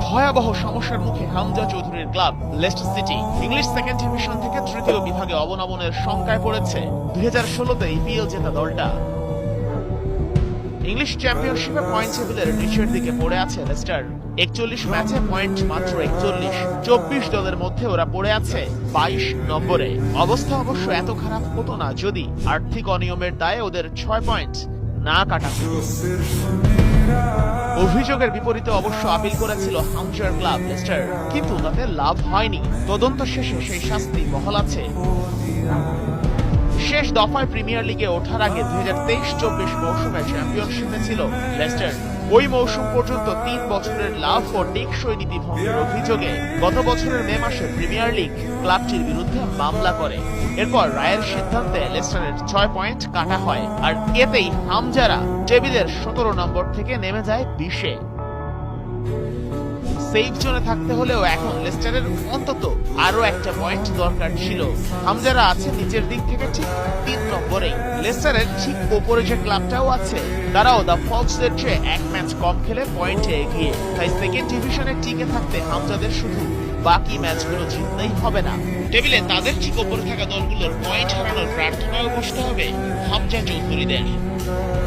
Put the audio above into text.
ভয়াবহ সমস্যার মুখে হামজা চৌধুরীর club Leicester city. English second division থেকে তৃতীয় বিভাগে অবনমনের শঙ্কায় পড়েছে 2016তে ইপিএল জেতা দলটা। ইংলিশ চ্যাম্পিয়নশিপে পয়েন্ট টেবিলের নিচের দিকে পড়ে আছে লেস্টার। 41 ম্যাচে পয়েন্ট মাত্র 41। 24 দলের মধ্যে ওরা পড়ে আছে 22 নম্বরে। অবস্থা অবশ্য এত খারাপ হতো না যদি আর্থিক অনিয়মের দায়ে ওদের 6 পয়েন্ট না কাটা হতো। অভিযোগের বিপরীতে অবশ্য আপিল করেছিল হামজার ক্লাব লেস্টার, কিন্তু তাতে লাভ হয়নি। তদন্ত শেষে সেই শাস্তি বহাল আছে। শেষ দফায় প্রিমিয়ার লিগে ওঠার আগে 2023-24 মৌসুমে চ্যাম্পিয়নশিপে ছিল লেস্টার। ওই মৌসুম পর্যন্ত 3 বছরের লাভ ও টেকসই নীতি ভঙ্গের অভিযোগে গত বছরের মে মাসে প্রিমিয়ার লিগ ক্লাবটির বিরুদ্ধে মামলা করে। এরপর রায়ের সিদ্ধান্তে লেস্টারের 6 পয়েন্ট কাটা হয়, আর এতেই হামজারা টেবিলের 17 নম্বর থেকে নেমে যায় 20-এ। সেফ জোনে থাকতে হলেও এখন লেস্টারের অন্তত আরো একটা পয়েন্ট দরকার ছিল। হামজারা আছে নিচের দিক থেকে ঠিক 3 নম্বরে। লেস্টারের ঠিক ওপরে যে ক্লাবটাও আছে, তারাও দ্য ফক্সের চেয়ে 1 ম্যাচ কম খেলে পয়েন্টে এগিয়ে। তাই সেকেন্ড ডিভিশনে টিকে থাকতে হামজাদের শুধু বাকি ম্যাচগুলো জিততেই হবে না, টেবিলে তাদের ঠিক ওপরে থাকা দলগুলোর পয়েন্ট হারানোর প্রার্থনাও বসতে হবে হামজা চৌধুরীদের।